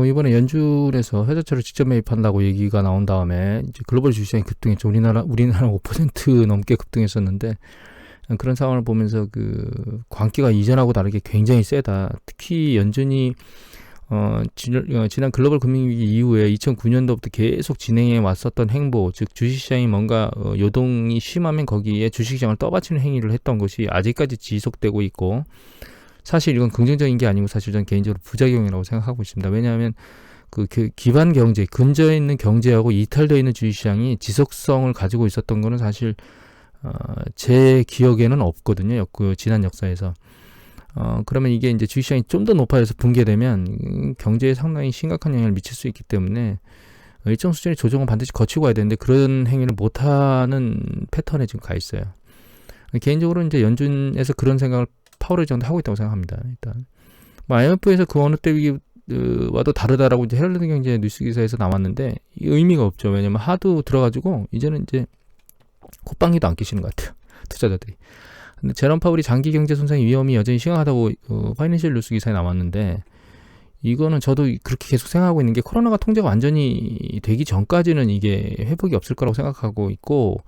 이번에 연준에서 회사채를 직접 매입한다고 얘기가 나온 다음에 이제 글로벌 주식시장이 급등했죠. 우리나라 5% 넘게 급등했었는데, 그런 상황을 보면서 그 광기가 이전하고 다르게 굉장히 세다. 특히 연준이 지난 글로벌 금융위기 이후에 2009년도부터 계속 진행해 왔었던 행보, 즉 주식시장이 뭔가 요동이 심하면 거기에 주식시장을 떠받치는 행위를 했던 것이 아직까지 지속되고 있고, 사실 이건 긍정적인 게 아니고 사실 저는 개인적으로 부작용이라고 생각하고 있습니다. 왜냐하면 그 기반 경제, 근저에 있는 경제하고 이탈되어 있는 주식시장이 지속성을 가지고 있었던 거는 사실 제 기억에는 없거든요. 그 지난 역사에서. 그러면 이게 이제 주식시장이 좀 더 높아져서 붕괴되면 경제에 상당히 심각한 영향을 미칠 수 있기 때문에 일정 수준의 조정은 반드시 거치고 와야 되는데 그런 행위를 못하는 패턴에 지금 가 있어요. 개인적으로 이제 연준에서 그런 생각을 파월 의장도 하고 있다고 생각합니다. 일단 IMF에서 그 어느 때와도 다르다라고 이제 헤럴드 경제 뉴스 기사에서 나왔는데 의미가 없죠. 왜냐면 하도 들어가지고 이제는 이제 콧방귀도 안 끼시는 것 같아요. 투자자들이. 근데 제롬 파월이 장기 경제 손상의 위험이 여전히 심각하다고 파이낸셜 뉴스 기사에 나왔는데, 이거는 저도 그렇게 계속 생각하고 있는 게 코로나가 통제가 완전히 되기 전까지는 이게 회복이 없을 거라고 생각하고 있고,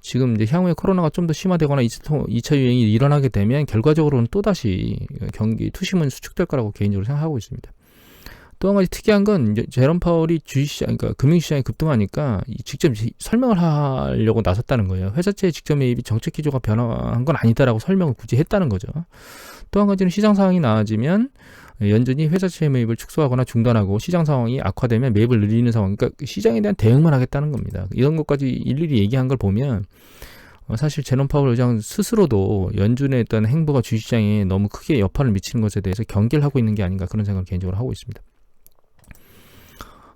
지금 이제 향후에 코로나가 좀 더 심화되거나 2차 유행이 일어나게 되면 결과적으로는 또다시 경기 투심은 수축될 거라고 개인적으로 생각하고 있습니다. 또 한 가지 특이한 건 이제 제롬 파월이 주식시장, 그러니까 금융시장이 급등하니까 직접 설명을 하려고 나섰다는 거예요. 회사채의 직접 매입이 정책 기조가 변화한 건 아니다라고 설명을 굳이 했다는 거죠. 또 한 가지는 시장 상황이 나아지면 연준이 회사채 매입을 축소하거나 중단하고 시장 상황이 악화되면 매입을 늘리는 상황, 그러니까 시장에 대한 대응만 하겠다는 겁니다. 이런 것까지 일일이 얘기한 걸 보면 사실 제롬 파월 의장 스스로도 연준의 어떤 행보가 주식시장에 너무 크게 여파를 미치는 것에 대해서 경계를 하고 있는 게 아닌가 그런 생각을 개인적으로 하고 있습니다.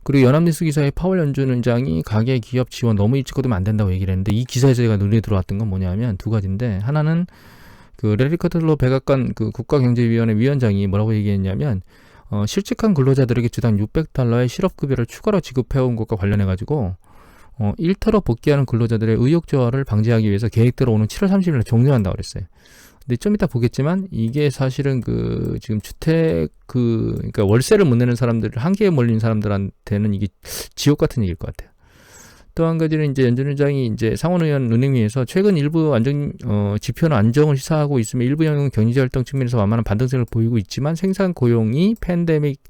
그리고 연합뉴스 기사에 파월 연준 의장이 가계 기업 지원 너무 일찍 거두면 안 된다고 얘기를 했는데, 이 기사에서 제가 눈에 들어왔던 건 뭐냐면 두 가지인데, 하나는 그 레리 커틀러 백악관 그 국가경제위원회 위원장이 뭐라고 얘기했냐면 실직한 근로자들에게 주당 $600의 실업급여를 추가로 지급해온 것과 관련해가지고 일터로 복귀하는 근로자들의 의욕 저하를 방지하기 위해서 계획대로 오는 7월 30일에 종료한다고 그랬어요. 근데 좀 이따 보겠지만 이게 사실은 그 지금 주택 그러니까 월세를 못 내는 사람들, 한계에 몰린 사람들한테는 이게 지옥 같은 얘기일 것 같아요. 또 한 가지는 이제 연준 의장이 이제 상원의원 은행위에서 최근 일부 지표는 안정을 시사하고 있으며 일부 영역은 경제 활동 측면에서 완만한 반등세를 보이고 있지만 생산 고용이 팬데믹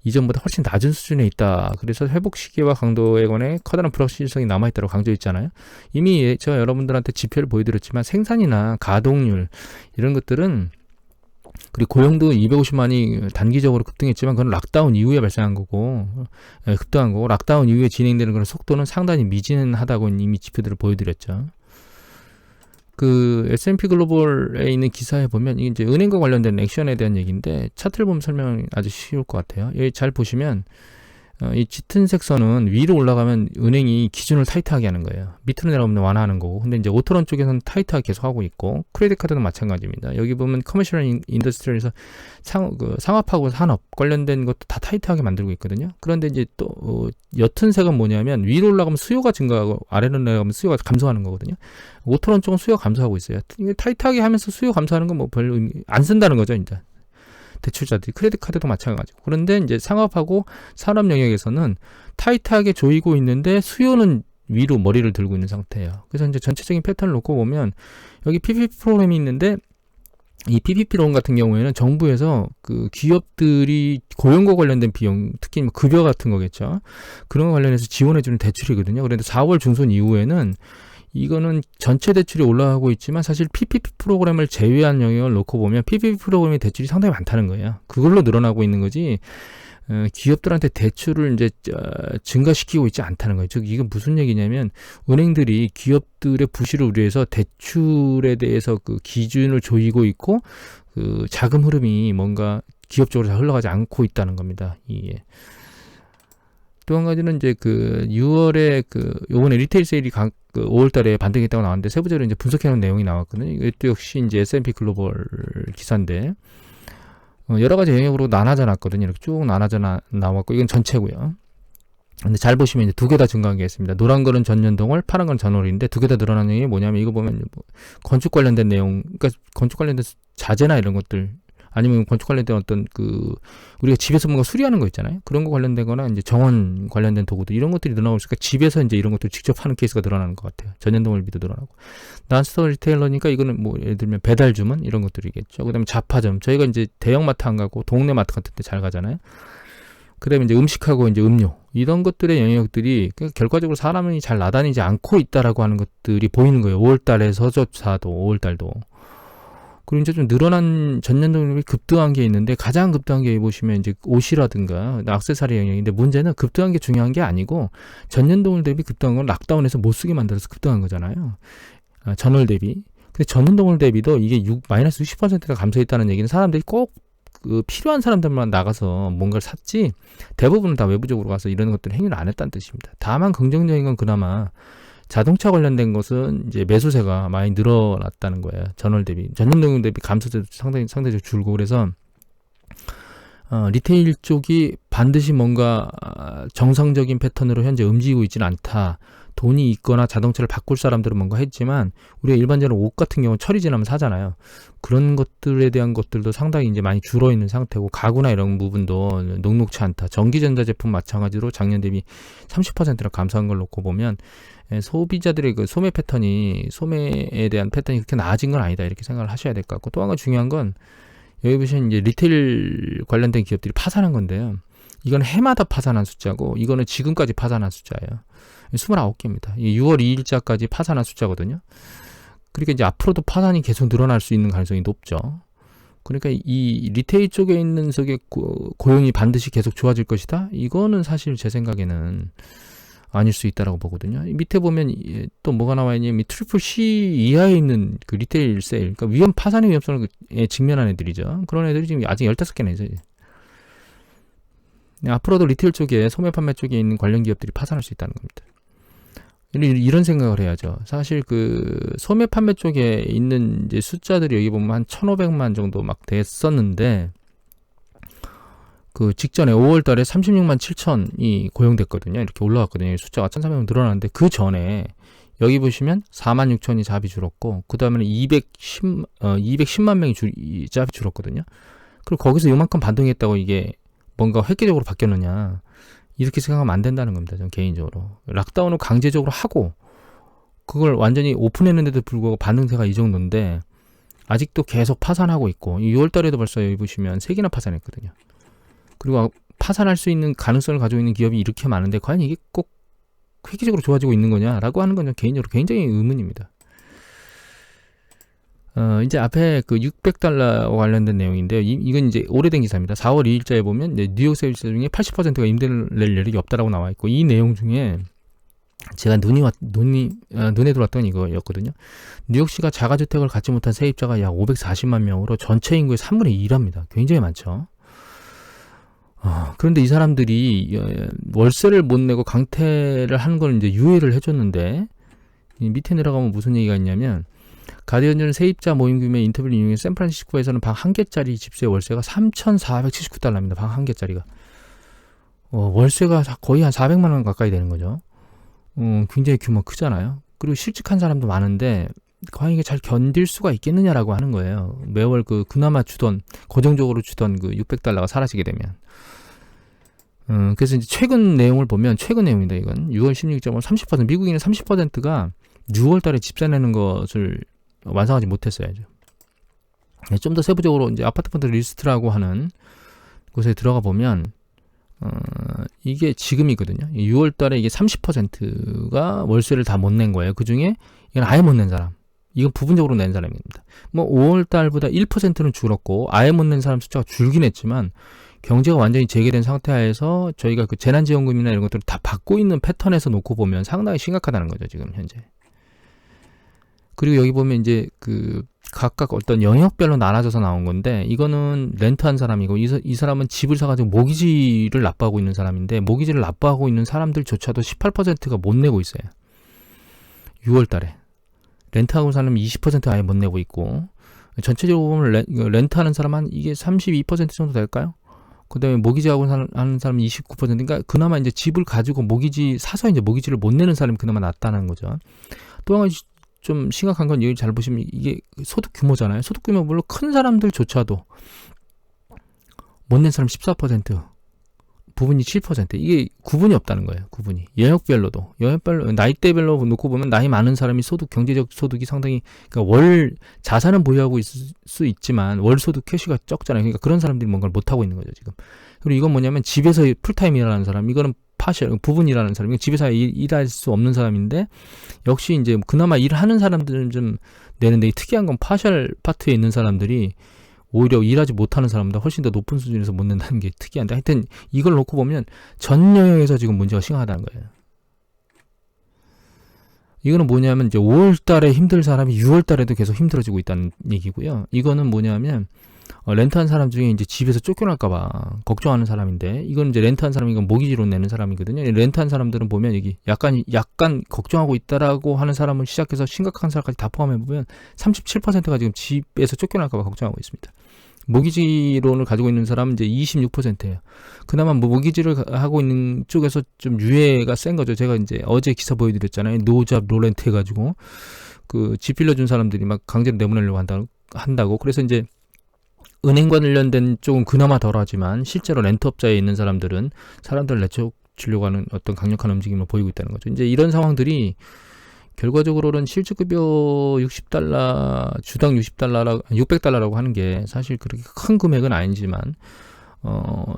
이전보다 훨씬 낮은 수준에 있다. 그래서 회복 시기와 강도에 관해 커다란 불확실성이 남아있다고 강조했잖아요. 이미 저 여러분들한테 지표를 보여드렸지만 생산이나 가동률 이런 것들은, 그리고 고용도 250만이 단기적으로 급등했지만 그건 락다운 이후에 발생한 거고, 급등한 거고, 락다운 이후에 진행되는 그런 속도는 상당히 미진하다고 이미 지표들을 보여드렸죠. 그 S&P 글로벌에 있는 기사에 보면 이게 이제 은행과 관련된 액션에 대한 얘기인데, 차트를 보면 설명이 아주 쉬울 것 같아요. 여기 잘 보시면 이 짙은 색선은 위로 올라가면 은행이 기준을 타이트하게 하는 거예요. 밑으로 내려오면 완화하는 거고. 근데 이제 오토런 쪽에서는 타이트하게 계속 하고 있고, 크레딧 카드도 마찬가지입니다. 여기 보면 커머셜 인더스트리에서 상업하고 산업 관련된 것도 다 타이트하게 만들고 있거든요. 그런데 이제 또 옅은 색은 뭐냐면 위로 올라가면 수요가 증가하고 아래로 내려가면 수요가 감소하는 거거든요. 오토런 쪽은 수요가 감소하고 있어요. 타이트하게 하면서 수요 감소하는 건 뭐 별 의미 안 쓴다는 거죠, 이제. 대출자들이, 크레딧 카드도 마찬가지고. 그런데 이제 상업하고 산업 영역에서는 타이트하게 조이고 있는데 수요는 위로 머리를 들고 있는 상태예요. 그래서 이제 전체적인 패턴을 놓고 보면 여기 PPP 프로그램이 있는데, 이 PPP론 같은 경우에는 정부에서 그 기업들이 고용과 관련된 비용, 특히 뭐 급여 같은 거겠죠. 그런 거 관련해서 지원해주는 대출이거든요. 그런데 4월 중순 이후에는 이거는 전체 대출이 올라가고 있지만 사실 PPP 프로그램을 제외한 영역을 놓고 보면 PPP 프로그램의 대출이 상당히 많다는 거예요. 그걸로 늘어나고 있는 거지 기업들한테 대출을 이제 증가시키고 있지 않다는 거예요. 즉 이건 무슨 얘기냐면, 은행들이 기업들의 부실을 우려해서 대출에 대해서 그 기준을 조이고 있고 그 자금 흐름이 뭔가 기업 쪽으로 다 흘러가지 않고 있다는 겁니다. 예. 또 한 가지는 이제 그 6월에 요번에 리테일 세일이 5월달에 반등했다고 나왔는데 세부적으로 이제 분석해놓은 내용이 나왔거든요. 이것도 역시 이제 S&P 글로벌 기사인데 여러 가지 영역으로 나눠져 놨거든요. 이렇게 쭉 나눠져 나왔고, 이건 전체고요. 근데 잘 보시면 이제 두 개 다 증가한 게 있습니다. 노란 거는 전년동월, 파란 건 전월인데 두 개 다 늘어난 내용이 뭐냐면, 이거 보면 뭐 건축 관련된 내용, 그러니까 건축 관련된 자재나 이런 것들, 아니면 건축 관련된 어떤 우리가 집에서 뭔가 수리하는 거 있잖아요. 그런 거 관련되거나 이제 정원 관련된 도구들 이런 것들이 늘어나고 있으니까 집에서 이제 이런 것들 직접 하는 케이스가 늘어나는 것 같아요. 전년동물비도 늘어나고. 난스토어 리테일러니까 이거는 뭐 예를 들면 배달 주문 이런 것들이겠죠. 그다음에 잡화점. 저희가 이제 대형마트 안 가고 동네 마트 같은 데 잘 가잖아요. 그다음에 이제 음식하고 이제 음료 이런 것들의 영역들이 결과적으로 사람이 잘 나다니지 않고 있다라고 하는 것들이 보이는 거예요. 5월달에서조차도 5월달도. 그리고 이제 좀 늘어난 전년동률이 급등한 게 있는데 가장 급등한 게 보시면 이제 옷이라든가 액세서리 영역인데 문제는 급등한 게 중요한 게 아니고 전년동률 대비 급등한 건 락다운에서 못 쓰게 만들어서 급등한 거잖아요. 전월 대비. 근데 전년동률 대비도 이게 마이너스 60%가 감소했다는 얘기는 사람들이 꼭 필요한 사람들만 나가서 뭔가를 샀지 대부분은 다 외부적으로 가서 이런 것들을 행위를 안 했다는 뜻입니다. 다만 긍정적인 건 그나마 자동차 관련된 것은 이제 매수세가 많이 늘어났다는 거예요. 전월 대비. 전년동률 대비 감소세도 상대적으로 줄고 그래서 리테일 쪽이 반드시 뭔가 정상적인 패턴으로 현재 움직이고 있지는 않다. 돈이 있거나 자동차를 바꿀 사람들은 뭔가 했지만 우리가 일반적으로 옷 같은 경우는 철이 지나면 사잖아요. 그런 것들에 대한 것들도 상당히 이제 많이 줄어있는 상태고 가구나 이런 부분도 녹록치 않다. 전기전자제품 마찬가지로 작년 대비 30%나 감소한 걸 놓고 보면 소비자들의 그 소매 패턴이 소매에 대한 패턴이 그렇게 나아진 건 아니다 이렇게 생각을 하셔야 될 것 같고 또 한 가지 중요한 건 여기 보시면 이제 리테일 관련된 기업들이 파산한 건데요. 이건 해마다 파산한 숫자고 이거는 지금까지 파산한 숫자예요. 29개입니다. 6월 2일자까지 파산한 숫자거든요. 그러니까 이제 앞으로도 파산이 계속 늘어날 수 있는 가능성이 높죠. 그러니까 이 리테일 쪽에 있는 속의 고용이 반드시 계속 좋아질 것이다? 이거는 사실 제 생각에는 아닐 수 있다라고 보거든요. 밑에 보면 또 뭐가 나와 있냐면 트리플 C 이하에 있는 그 리테일 세일, 그러니까 위험 파산의 위험성에 직면한 애들이죠. 그런 애들이 지금 아직 15개나 있어요. 앞으로도 리테일 쪽에 소매 판매 쪽에 있는 관련 기업들이 파산할 수 있다는 겁니다. 이런 생각을 해야죠. 사실 소매 판매 쪽에 있는 이제 숫자들이 여기 보면 한 1,500만 정도 막 됐었는데 직전에 5월 달에 36만 7천이 고용됐거든요. 이렇게 올라왔거든요. 숫자가 1,300명 늘어났는데 그 전에 여기 보시면 4만 6천이 잡이 줄었고 그 다음에는 210만 명이 잡이 줄었거든요. 그리고 거기서 요만큼 반등했다고 이게 뭔가 획기적으로 바뀌었느냐 이렇게 생각하면 안 된다는 겁니다. 저는 개인적으로. 락다운을 강제적으로 하고 그걸 완전히 오픈했는데도 불구하고 반등세가 이 정도인데 아직도 계속 파산하고 있고 6월 달에도 벌써 여기 보시면 3개나 파산했거든요. 그리고 파산할 수 있는 가능성을 가지고 있는 기업이 이렇게 많은데 과연 이게 꼭 획기적으로 좋아지고 있는 거냐라고 하는 건 저는 개인적으로 굉장히 의문입니다. 이제 앞에 600달러 관련된 내용인데요. 이건 이제 오래된 기사입니다. 4월 2일자에 보면 이제 뉴욕 세입자 중에 80%가 임대를 낼 여력이 없다라고 나와 있고 이 내용 중에 제가 눈에 들어왔던 이거였거든요. 뉴욕시가 자가주택을 갖지 못한 세입자가 약 540만 명으로 전체 인구의 3분의 2랍니다. 굉장히 많죠. 그런데 이 사람들이 월세를 못 내고 강퇴를 하는 걸 이제 유예를 해줬는데 밑에 내려가면 무슨 얘기가 있냐면 가디언즈는 세입자 모임 규모의 인터뷰를 인용해 샌프란시스코에서는 방 한 개짜리 집세 월세가 3,479달러입니다. 방 한 개짜리가. 월세가 거의 한 400만 원 가까이 되는 거죠. 굉장히 규모 크잖아요. 그리고 실직한 사람도 많은데 과연 이게 잘 견딜 수가 있겠느냐라고 하는 거예요. 매월 그나마 고정적으로 주던 600달러가 사라지게 되면. 그래서 이제 최근 내용을 보면 최근 내용입니다. 이건 6월 16일자면 30% 미국인의 30%가 6월 달에 집세 내는 것을 완성하지 못했어야죠. 좀 더 세부적으로 이제 아파트 펀드 리스트라고 하는 곳에 들어가 보면 이게 지금이거든요. 6월 달에 이게 30%가 월세를 다 못 낸 거예요. 그 중에 이건 아예 못 낸 사람. 이건 부분적으로 낸 사람입니다. 5월 달보다 1%는 줄었고 아예 못 낸 사람 숫자가 줄긴 했지만 경제가 완전히 재개된 상태에서 저희가 재난지원금이나 이런 것들을 다 받고 있는 패턴에서 놓고 보면 상당히 심각하다는 거죠, 지금 현재. 그리고 여기 보면 이제 각각 어떤 영역별로 나눠져서 나온 건데 이거는 렌트한 사람이고 이 사람은 집을 사가지고 모기지를 납부하고 있는 사람인데 모기지를 납부하고 있는 사람들조차도 18%가 못 내고 있어요. 6월 달에. 렌트하고 사는 20% 아예 못 내고 있고 전체적으로 보면 렌트하는 사람 이게 32% 정도 될까요? 그 다음에 모기지하고 하는 사람은 29%. 그러니까 그나마 이제 집을 가지고 모기지 사서 이제 모기지를 못 내는 사람이 그나마 낫다는 거죠. 또 한 가지 좀 심각한 건 여기 잘 보시면 이게 소득 규모잖아요. 소득 규모 물론 큰 사람들조차도 못 낸 사람 14%, 부분이 7%. 이게 구분이 없다는 거예요. 구분이. 영역별로, 나이대별로 놓고 보면 나이 많은 사람이 경제적 소득이 상당히, 그러니까 월 자산은 보유하고 있을 수 있지만 월 소득 캐시가 적잖아요. 그러니까 그런 사람들이 뭔가를 못 하고 있는 거죠, 지금. 그리고 이건 뭐냐면 집에서 풀타임 일하는 사람, 이거는 부분 일하는 사람, 집에서 일할 수 없는 사람인데, 역시 이제 그나마 일하는 사람들은 좀 내는데, 특이한 건 파트에 있는 사람들이 오히려 일하지 못하는 사람보다 훨씬 더 높은 수준에서 못 낸다는 게 특이한데, 하여튼 이걸 놓고 보면 전 영역에서 지금 문제가 심각하다는 거예요. 이거는 뭐냐면 이제 5월 달에 힘들 사람이 6월 달에도 계속 힘들어지고 있다는 얘기고요. 이거는 뭐냐면 렌트한 사람 중에 이제 집에서 쫓겨날까봐 걱정하는 사람인데, 이건 이제 렌트한 사람이 이건 모기지로 내는 사람이거든요. 렌트한 사람들은 보면 여기 약간 걱정하고 있다라고 하는 사람을 시작해서 심각한 사람까지 다 포함해보면 37%가 지금 집에서 쫓겨날까봐 걱정하고 있습니다. 모기지론을 가지고 있는 사람은 이제 26%예요. 그나마 모기지를 하고 있는 쪽에서 좀 유해가 센 거죠. 제가 이제 어제 기사 보여드렸잖아요. 노잡 롤렌트 해가지고 그 집 빌려준 사람들이 막 강제로 내보내려고 한다고. 그래서 이제 은행과 관련된 쪽은 그나마 덜하지만 실제로 렌트업자에 있는 사람들을 내쫓으려고 하는 어떤 강력한 움직임을 보이고 있다는 거죠. 이제 이런 상황들이 결과적으로는 실질급여 $60, 주당 $600라고 하는 게 사실 그렇게 큰 금액은 아니지만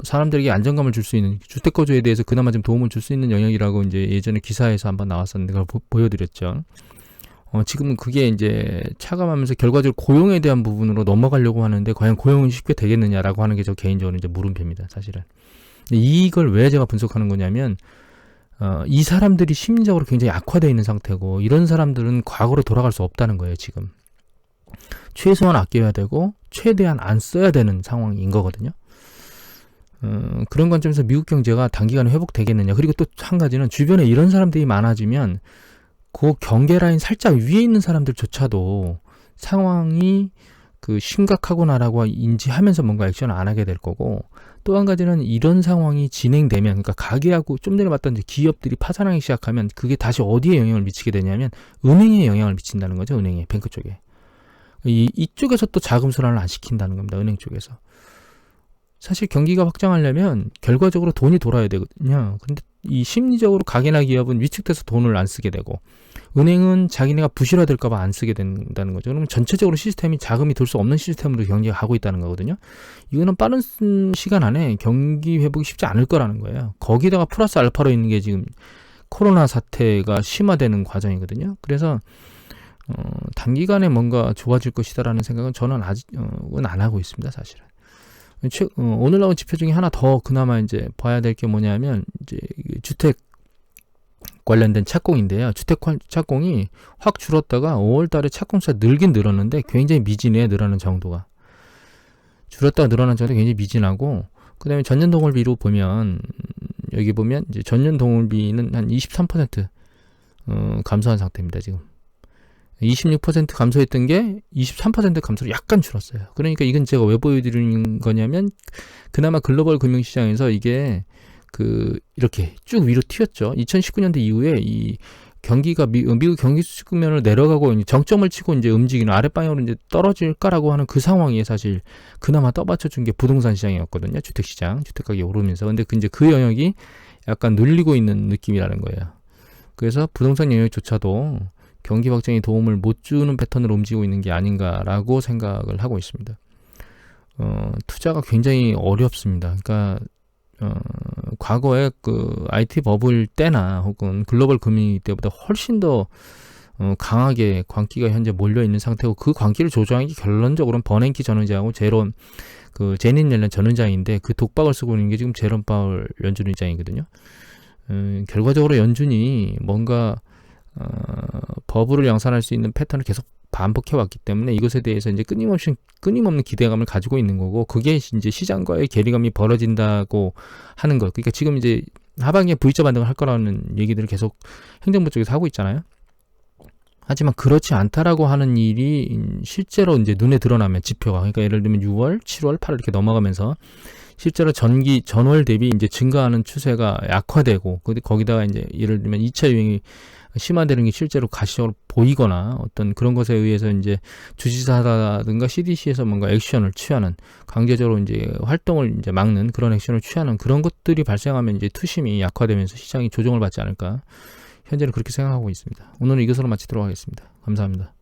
사람들에게 안정감을 줄 수 있는, 주택거주에 대해서 그나마 좀 도움을 줄 수 있는 영역이라고 이제 예전에 기사에서 한번 나왔었는데 그걸 보여드렸죠. 지금은 그게 이제 차감하면서 결과적으로 고용에 대한 부분으로 넘어가려고 하는데, 과연 고용이 쉽게 되겠느냐라고 하는 게 저 개인적으로 이제 물음표입니다, 사실은. 이걸 왜 제가 분석하는 거냐면, 이 사람들이 심리적으로 굉장히 악화되어 있는 상태고, 이런 사람들은 과거로 돌아갈 수 없다는 거예요, 지금. 최소한 아껴야 되고, 최대한 안 써야 되는 상황인 거거든요. 그런 관점에서 미국 경제가 단기간에 회복되겠느냐. 그리고 또 한 가지는 주변에 이런 사람들이 많아지면 그 경계 라인 살짝 위에 있는 사람들조차도 상황이 그 심각하구나라고 인지하면서 뭔가 액션을 안 하게 될 거고, 또 한 가지는 이런 상황이 진행되면, 그러니까 가게하고 좀 전에 봤던 이제 기업들이 파산하기 시작하면 그게 다시 어디에 영향을 미치게 되냐면 은행에 영향을 미친다는 거죠. 은행에, 뱅크 쪽에. 이쪽에서 또 자금 순환을 안 시킨다는 겁니다. 은행 쪽에서. 사실 경기가 확장하려면 결과적으로 돈이 돌아야 되거든요. 근데 이 심리적으로 가게나 기업은 위축돼서 돈을 안 쓰게 되고, 은행은 자기네가 부실화될까봐 안 쓰게 된다는 거죠. 그러면 전체적으로 시스템이 자금이 돌 수 없는 시스템으로 경기가 가고 있다는 거거든요. 이거는 빠른 시간 안에 경기 회복이 쉽지 않을 거라는 거예요. 거기다가 플러스 알파로 있는 게 지금 코로나 사태가 심화되는 과정이거든요. 그래서 단기간에 뭔가 좋아질 것이다라는 생각은 저는 아직은 안 하고 있습니다, 사실은. 오늘 나온 지표 중에 하나 더 그나마 이제 봐야 될 게 뭐냐면, 이제 주택 관련된 착공인데요. 주택 착공이 확 줄었다가 5월 달에 착공 수가 늘긴 늘었는데 굉장히 미진해요. 늘어나는 정도가. 줄었다가 늘어난 정도가 굉장히 미진하고, 그 다음에 전년 동월비로 보면, 여기 보면 이제 전년 동월비는 한 23% 감소한 상태입니다, 지금. 26% 감소했던 게 23% 감소로 약간 줄었어요. 그러니까 이건 제가 왜 보여드리는 거냐면, 그나마 글로벌 금융시장에서 이게 이렇게 쭉 위로 튀었죠. 2019년도 이후에 이 경기가 미국 경기 수축 국면을 내려가고 이제 정점을 치고 이제 움직이는 아랫방향으로 이제 떨어질까라고 하는 그 상황에 사실 그나마 떠받쳐준 게 부동산 시장이었거든요. 주택시장, 주택가격이 오르면서. 근데 이제 그 영역이 약간 눌리고 있는 느낌이라는 거예요. 그래서 부동산 영역조차도 경기 확장에 도움을 못 주는 패턴으로 움직이고 있는 게 아닌가라고 생각을 하고 있습니다. 투자가 굉장히 어렵습니다. 그러니까 과거에 그 IT 버블 때나 혹은 글로벌 금융위기 때보다 훨씬 더 강하게 광기가 현재 몰려 있는 상태고, 그 광기를 조정하기 결론적으로는 버냉키 전원장하고 제닛 옐런 전원장인데, 그 독박을 쓰고 있는 게 지금 제롬 파월 연준 의장이거든요. 결과적으로 연준이 뭔가 버블을 양산할 수 있는 패턴을 계속 반복해왔기 때문에 이것에 대해서 이제 끊임없는 기대감을 가지고 있는 거고, 그게 이제 시장과의 괴리감이 벌어진다고 하는 것. 그러니까 지금 이제 하반기에 V자 반등을 할 거라는 얘기들을 계속 행정부 쪽에서 하고 있잖아요. 하지만 그렇지 않다라고 하는 일이 실제로 이제 눈에 드러나면 지표가, 그러니까 예를 들면 6월, 7월, 8월 이렇게 넘어가면서 실제로 전월 대비 이제 증가하는 추세가 약화되고, 거기다가 이제 예를 들면 2차 유행이 심화되는 게 실제로 가시적으로 보이거나 어떤 그런 것에 의해서 이제 주지사라든가 CDC에서 뭔가 액션을 취하는, 강제적으로 이제 활동을 이제 막는 그런 액션을 취하는 그런 것들이 발생하면 이제 투심이 약화되면서 시장이 조정을 받지 않을까, 현재는 그렇게 생각하고 있습니다. 오늘은 이것으로 마치도록 하겠습니다. 감사합니다.